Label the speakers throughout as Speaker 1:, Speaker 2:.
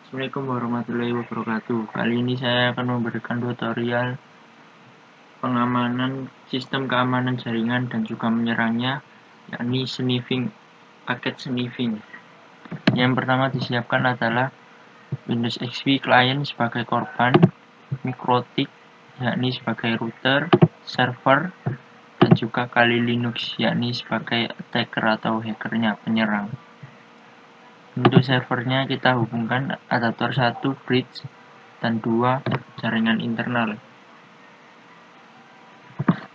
Speaker 1: Assalamualaikum warahmatullahi wabarakatuh. Kali ini saya akan memberikan tutorial pengamanan sistem keamanan jaringan dan juga menyerangnya, yakni sniffing, paket sniffing. Yang pertama disiapkan adalah Windows XP client sebagai korban, Mikrotik yakni sebagai router, server, dan juga Kali Linux yakni sebagai attacker atau hackernya, penyerang. Untuk servernya kita hubungkan adaptor 1 bridge dan 2 jaringan internal.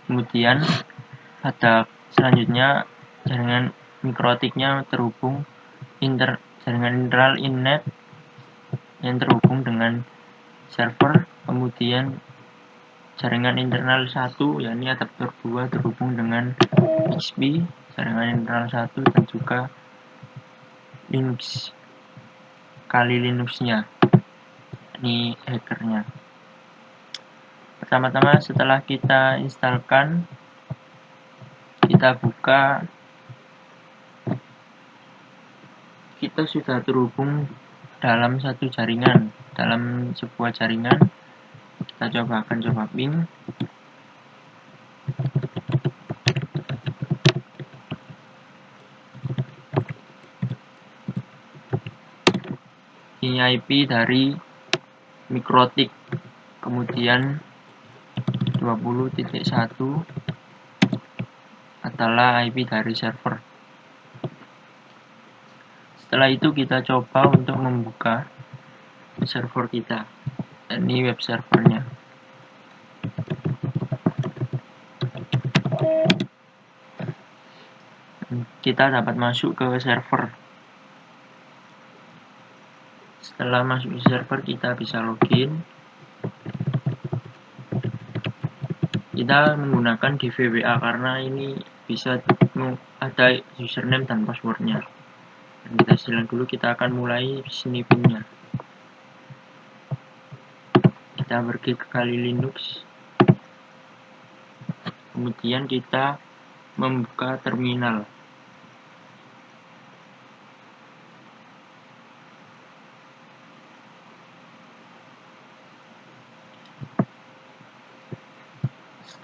Speaker 1: Kemudian pada selanjutnya jaringan mikrotiknya terhubung jaringan internal innet yang terhubung dengan server. Kemudian jaringan internal 1 yakni adaptor 2 terhubung dengan XP jaringan internal 1 dan juga Linux, Kali Linuxnya, ini hackernya. Pertama-tama setelah kita instalkan, kita buka, kita sudah terhubung dalam satu jaringan, dalam sebuah jaringan. Kita coba ping. Ini IP dari Mikrotik, kemudian 20.1 adalah IP dari server. Setelah itu kita coba untuk membuka server kita, ini web servernya. Kita dapat masuk ke server. Setelah masuk ke server, kita bisa login. Kita menggunakan DVWA karena ini bisa ada username dan passwordnya. Dan kita silang dulu, kita akan mulai sniffingnya. Kita pergi ke Kali Linux, kemudian kita membuka terminal.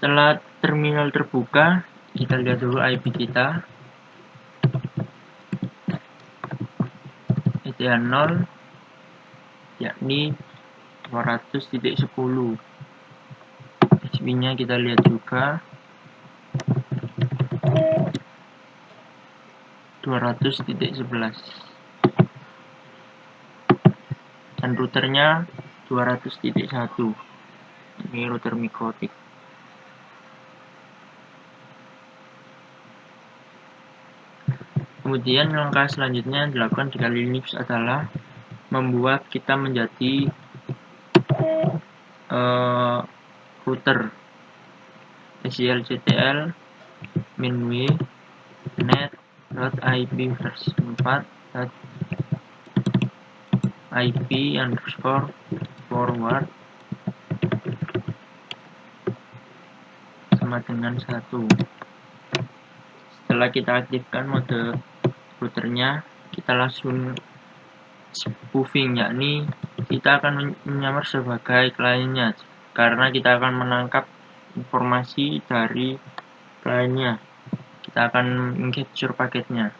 Speaker 1: Setelah terminal terbuka, kita lihat dulu IP kita, ETH0 yakni 200.10. XP-nya kita lihat juga 200.11, dan routernya 200.1. Ini router Mikrotik. Kemudian langkah selanjutnya yang dilakukan di Kali Linux adalah membuat kita menjadi router SILCTL minw net.ip versi 4 IP_forward sama dengan 1. Setelah kita aktifkan mode routernya, kita langsung spoofing, yakni kita akan menyamar sebagai kliennya karena kita akan menangkap informasi dari kliennya. Kita akan mengcapture paketnya.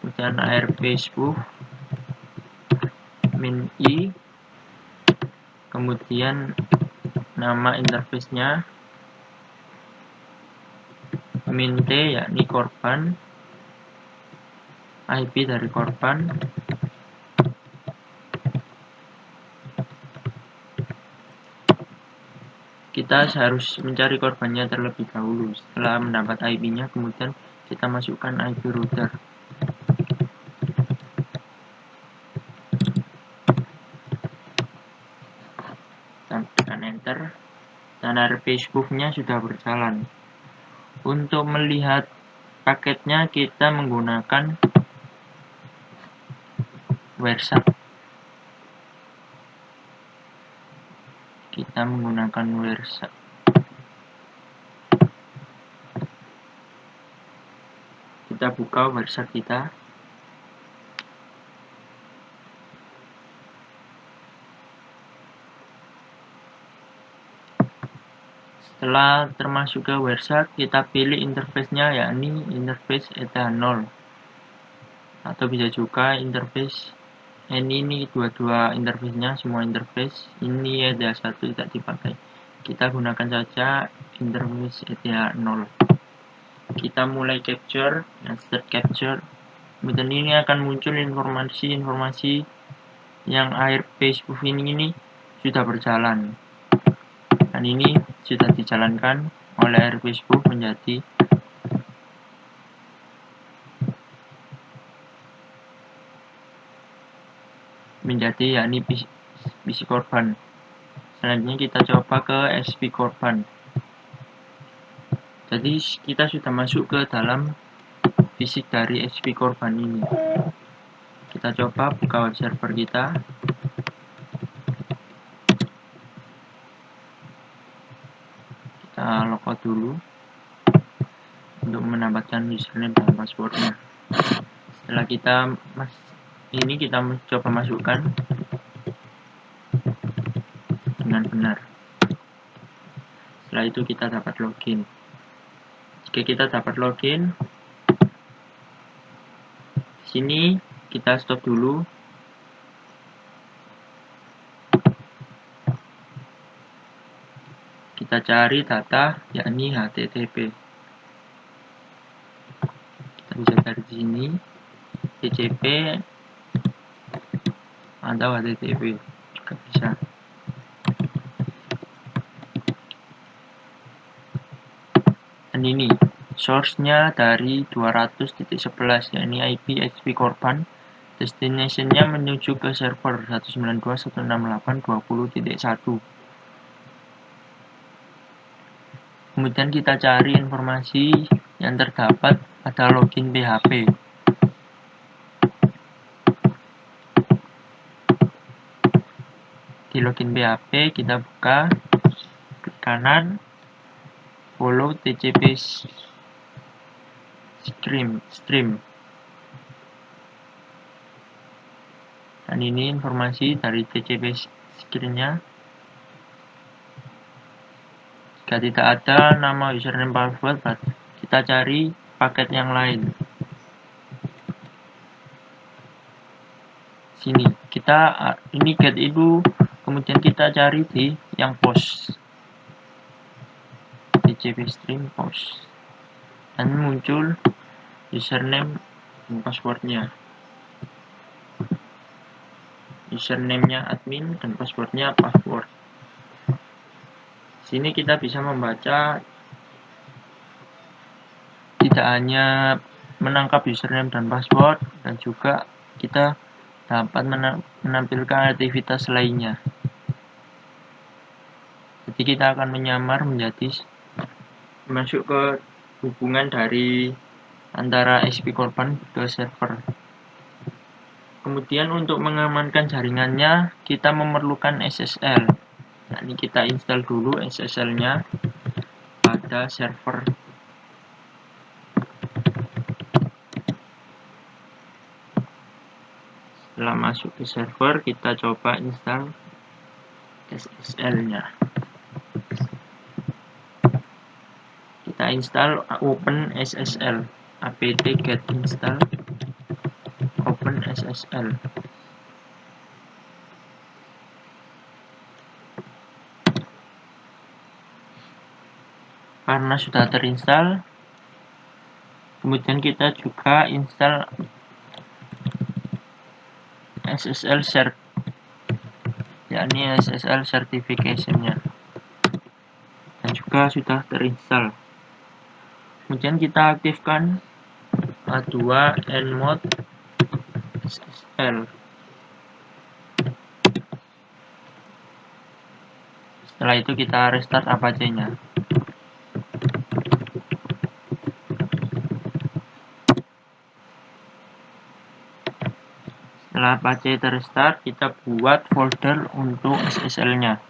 Speaker 1: Kemudian ARP spoof min-i, kemudian nama interface-nya min-t yakni korban, IP dari korban, kita harus mencari korbannya terlebih dahulu. Setelah mendapat IP-nya, kemudian kita masukkan IP router. Dan tekan enter, dan ARP spoof-nya sudah berjalan. Untuk melihat paketnya kita menggunakan Wireshark. Kita menggunakan Wireshark. Kita buka Wireshark kita. Setelah termasuk ke Wireshark, kita pilih interface-nya, yakni interface ETH0, atau bisa juga interface ini dua-dua interface-nya, semua interface. Ini ETH1 tidak dipakai, kita gunakan saja interface ETH0. Kita mulai capture dan start capture. Kemudian ini akan muncul informasi-informasi yang Airbase spoofing ini sudah berjalan, dan ini sudah dijalankan oleh Airbase spoof menjadi yakni PC korban. Selanjutnya kita coba ke SP korban. Jadi kita sudah masuk ke dalam fisik dari SP korban ini. Kita coba buka web server kita. Kita logout dulu untuk menambahkan username dan passwordnya. Setelah kita coba masukkan dengan benar. Setelah itu kita dapat login. Jika kita dapat login, di sini kita stop dulu. Kita cari data, yakni HTTP. Kita bisa cari di sini TCP atau HTTP juga bisa. Dan ini source-nya dari 200.11, yakni IP SP korban. Destination-nya menuju ke server 192.168.20.1. Kemudian kita cari informasi yang terdapat pada login PHP. Di login PHP kita buka, klik kanan, follow TCP stream. Dan ini informasi dari TCP stream-nya. Jika tidak ada nama username password, kita cari paket yang lain. Sini ini get itu, kemudian kita cari di yang post TCP stream post, dan muncul username dan passwordnya. Username-nya admin dan passwordnya password. Sini kita bisa membaca, tidak hanya menangkap username dan password, dan juga kita dapat menampilkan aktivitas lainnya. Jadi kita akan menyamar menjadi masuk ke hubungan dari antara SP korban ke server. Kemudian untuk mengamankan jaringannya, kita memerlukan SSL. Nah, ini kita install dulu SSL-nya pada server. Setelah masuk ke server, kita coba install SSL-nya. Kita install OpenSSL, apt get install OpenSSL. Karena sudah terinstall, kemudian kita juga install SSL cert, yakni SSL certification-nya, dan juga sudah terinstall. Kemudian kita aktifkan A2 nmod SSL. Setelah itu kita restart Apache-nya. Setelah Apache terstart, kita buat folder untuk SSL-nya.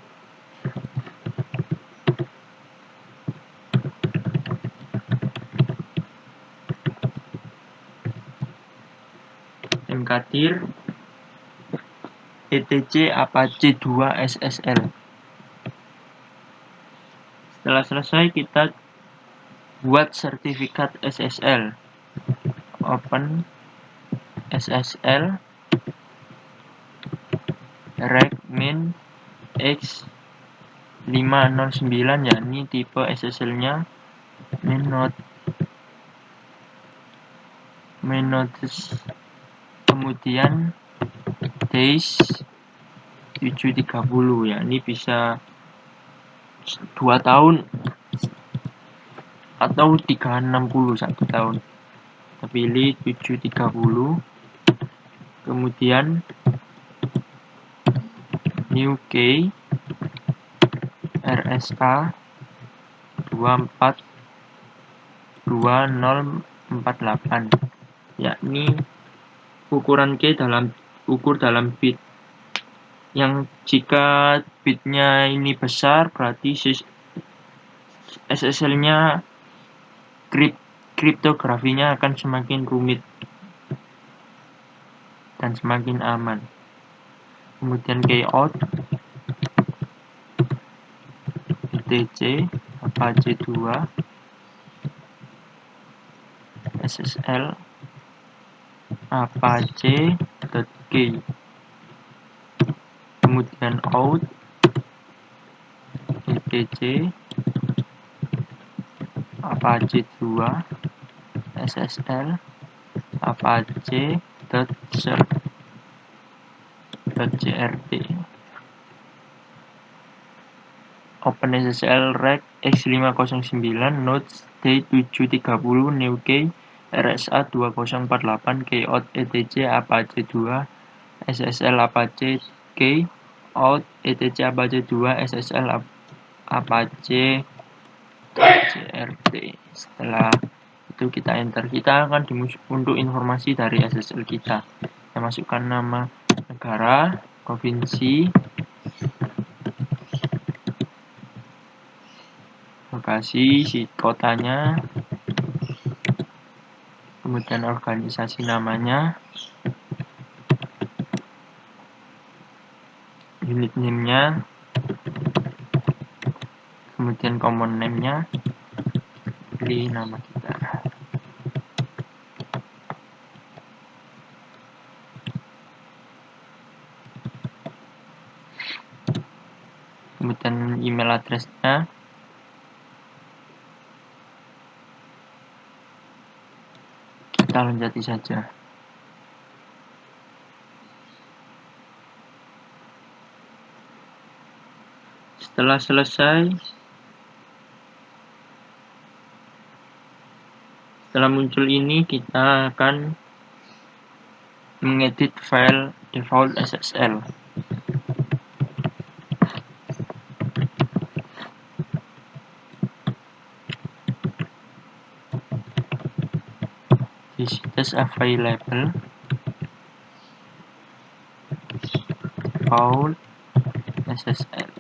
Speaker 1: mkdir etc apache 2 SSL. Setelah selesai, kita buat sertifikat SSL. Open SSL regmin X509, yakni tipe SSL-nya mainnodes, kemudian days 730, yakni bisa 2 tahun atau 360 1 tahun. Kita pilih 730, kemudian new key RSA 242048, yakni ukuran key ukur dalam bit, yang jika bitnya ini besar berarti SSL-nya kriptografinya akan semakin rumit dan semakin aman. Kemudian keyout etc apache 2 SSL apache.key, kemudian out etc apache 2 SSL apache.serve.jrt. Open SSL reg X509 nodes D730 new key RSA 2048 keyout etc apache 2 SSL apache key out etc apache 2 SSL apache.jrt. Setelah itu kita enter, kita akan untuk informasi dari SSL kita. Kita masukkan nama negara, provinsi, lokasi, kotanya, kemudian organisasi namanya, unit name-nya, kemudian common name-nya, pilih nama kita. Kemudian email address-nya, kita lonjati saja. Setelah selesai, setelah muncul ini, kita akan mengedit file default SSL. This is available default SSL.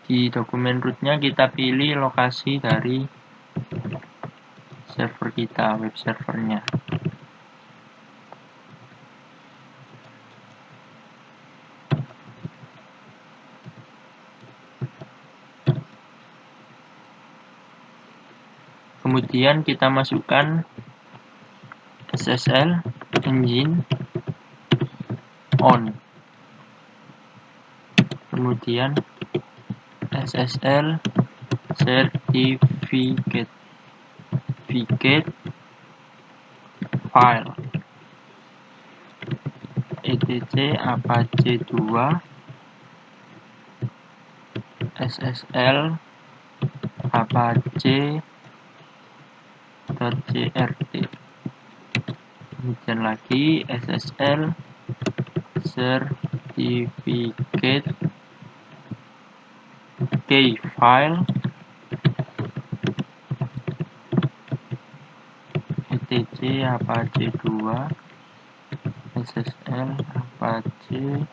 Speaker 1: Di dokumen root-nya kita pilih lokasi dari server kita, web servernya. Kemudian kita masukkan SSL engine on, kemudian SSL certificate file etc apache 2 SSL apache.jrt, kemudian lagi SSL certificate key file etc apache 2 SSL apache.key.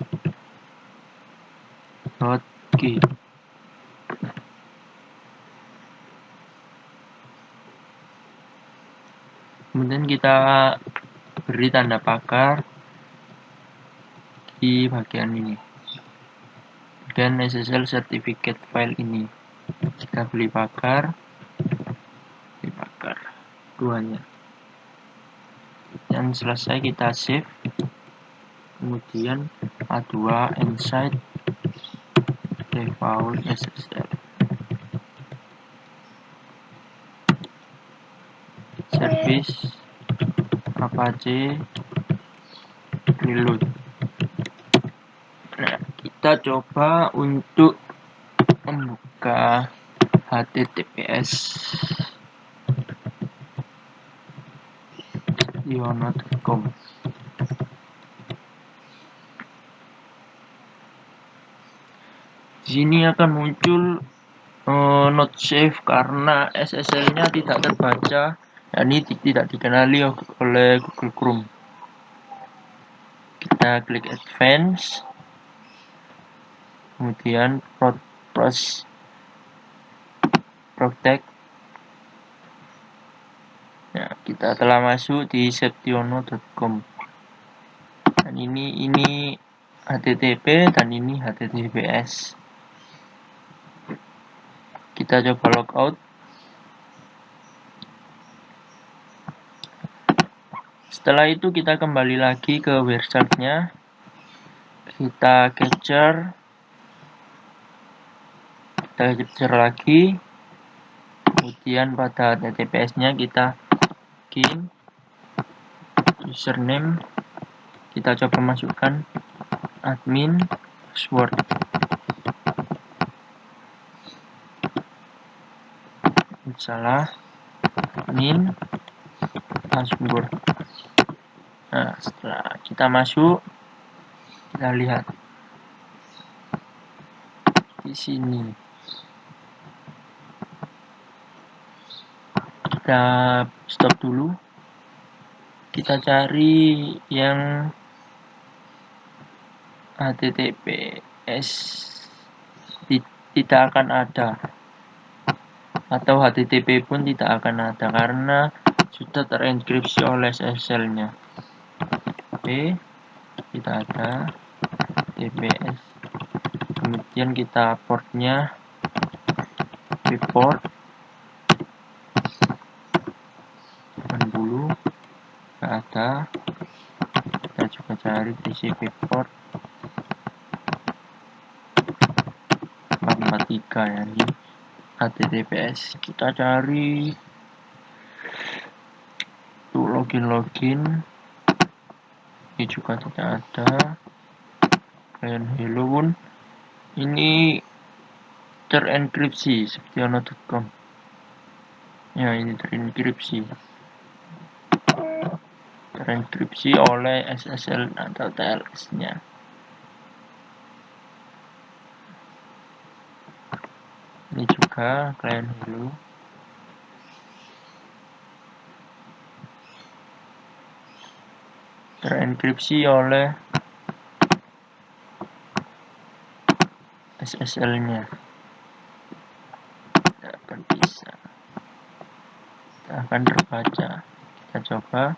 Speaker 1: Kemudian kita beri tanda pagar di bagian ini. dan SSL certificate file ini. Kita beli bakar duanya, dan selesai kita save. Kemudian A2 inside default SSL service apache reload. Nah, kita coba untuk membuka https yono.com. Di sini akan muncul not safe karena SSL-nya tidak terbaca, dan ini tidak dikenali oleh Google Chrome. Kita klik advance, kemudian protect. Nah, kita telah masuk di septiono.com, dan ini HTTP dan ini HTTPS. Kita coba logout. Setelah itu kita kembali lagi ke website-nya, kita capture lagi, kemudian pada HTTPS-nya kita login, username kita coba masukkan admin, password. Salah, admin, password. Nah, setelah kita masuk, kita lihat di sini. Kita stop dulu. Kita cari yang HTTPS tidak akan ada, atau HTTP pun tidak akan ada karena sudah terenkripsi oleh SSL-nya. Oke, kita ada TPS. Kemudian kita portnya report 80, nggak ada. Kita coba cari TCP port 443, ya, ini HTTPS. Kita cari tuh login, ini juga tidak ada. Client hello pun ini terenkripsi septiono.com. Ya, ini terenkripsi oleh SSL atau TLS-nya. Ini juga client hello. Terenkripsi oleh SSL-nya. Tidak akan bisa. Tidak akan terbaca. Kita coba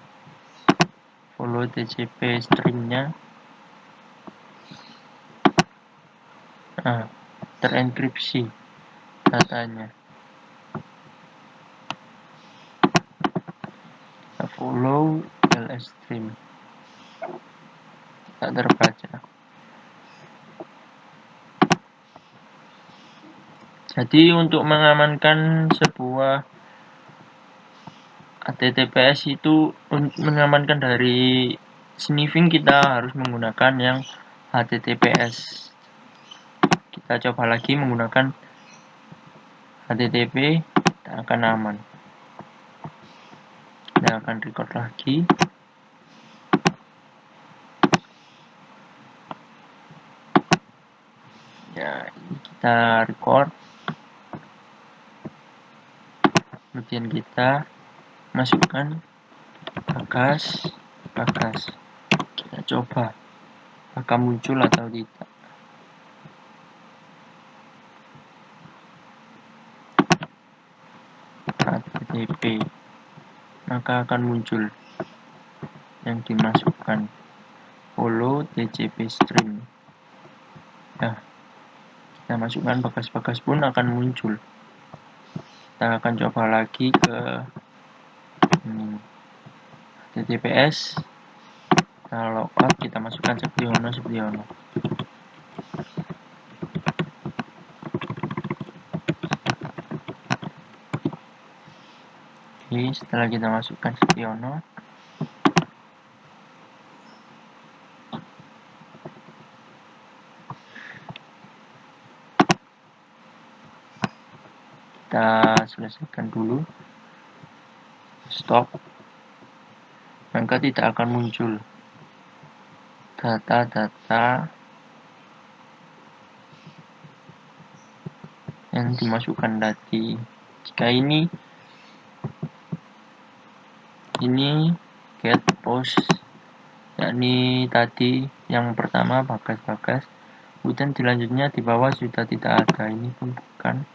Speaker 1: follow TCP string-nya. Nah, terenkripsi datanya. Kita follow LS stream. Tak terbaca. Jadi untuk mengamankan sebuah HTTPS itu, mengamankan dari sniffing, kita harus menggunakan yang HTTPS. Kita coba lagi menggunakan HTTP, kita akan aman. Kita akan record lagi. Ya, ini kita record. Kemudian kita masukkan bagas. Kita coba apakah muncul atau tidak. HTTP, maka akan muncul yang dimasukkan follow TCP string. Nah, Nah, masukkan bagas-bagas pun akan muncul. Kita akan coba lagi ke HTTPS. Kita logout, kita masukkan Setiono. Oke, setelah kita masukkan Setiono, kita selesaikan dulu, stop, maka tidak akan muncul data-data yang dimasukkan tadi. Jika ini get post, yakni tadi yang pertama bagas-bagas, kemudian dilanjutnya di bawah sudah tidak ada, ini pun bukan.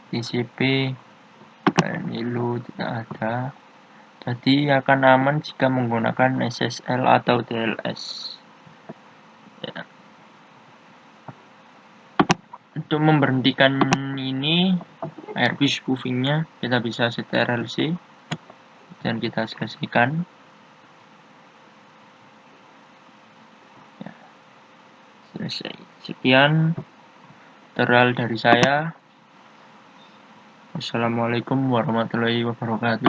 Speaker 1: TCP Hello tidak ada. Jadi akan aman jika menggunakan SSL atau TLS. Ya. Untuk memberhentikan ini ARP spoofingnya, kita bisa ctrl+C dan kita selesaikan. Ya. Selesai. Sekian tutorial dari saya. Wassalamualaikum warahmatullahi wabarakatuh.